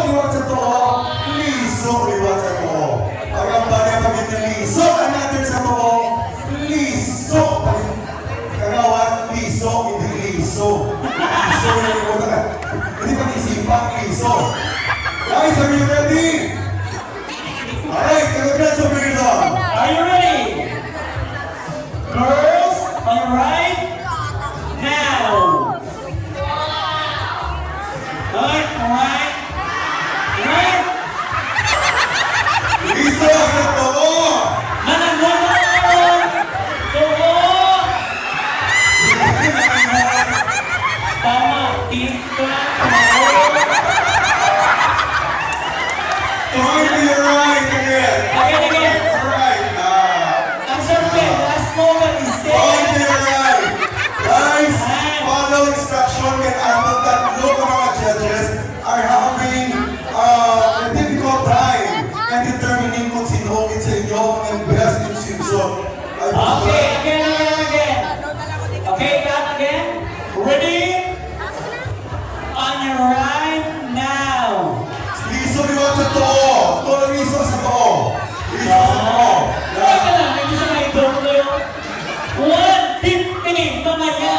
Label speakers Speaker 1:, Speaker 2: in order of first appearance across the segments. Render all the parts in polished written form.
Speaker 1: liwat sa to, liso liwat sa to. Pag ang bagay pagit na liso, natin sa to, liso. Kagawat, liso, hindi liso. Liso yung liwat. Hindi pag-isipan, liso. Guys, are you ready? Alright, congrats over here.
Speaker 2: Are you ready? Girls, on your right? Now. Alright, alright. Right?
Speaker 1: Liso sa to.
Speaker 2: Mananong! Oo! Tama, tika.
Speaker 1: Turn to your right again.
Speaker 2: Again.
Speaker 1: Right.
Speaker 2: Ang sabi, last moment is
Speaker 1: Turn to
Speaker 2: there.
Speaker 1: your right. Guys, follow instruction and after that, look ang mga judges are having a difficult time and determining kung sino sa inyo ang best in Simpson.
Speaker 2: Okay, again. Okay, cut again. Ready? On your right now.
Speaker 1: Liso liwat sa to. Ito lang liso sa to. Liso sa to.
Speaker 2: Teka lang, hindi siya may-idol ko yun. 150, mamaya.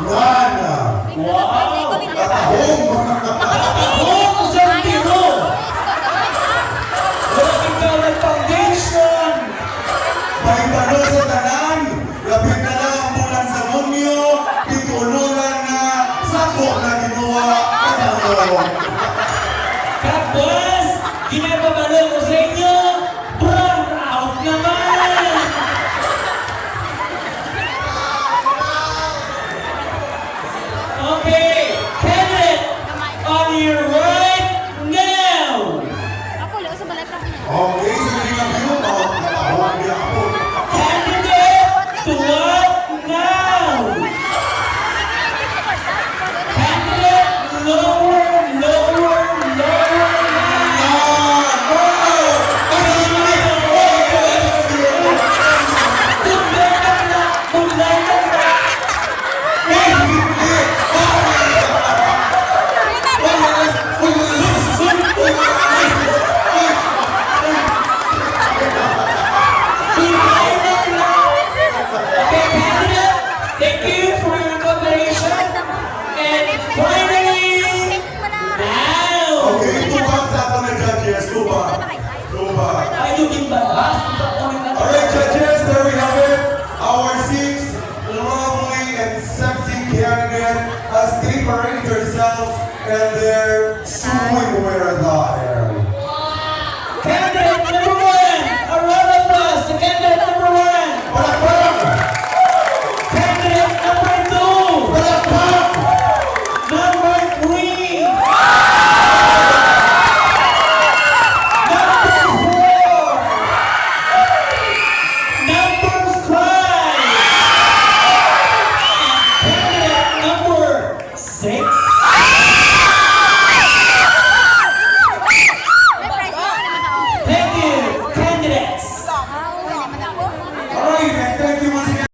Speaker 1: One.
Speaker 2: Wow!
Speaker 1: Katahong.
Speaker 2: Oh, isang tiro! Wala ikaw nag-foundation!
Speaker 1: May talo sa tanan. Lapit na lang ang bulan sa munyo. Pitunulan na. Sako na ginawa. Katahong.
Speaker 2: Kapos, ginababalo ko sa inyo, brown out naman! Okay, Kenneth, on your right now!
Speaker 1: Okay, sa mga view, katahong niya ako.
Speaker 2: Candidate to what now? Candidate lower now! Thank you for your cooperation. And finally, now!
Speaker 1: Okay, tubag sa ato ng judges. Tubag. Tubag.
Speaker 2: Ay, yung iba.
Speaker 1: Alright, judges.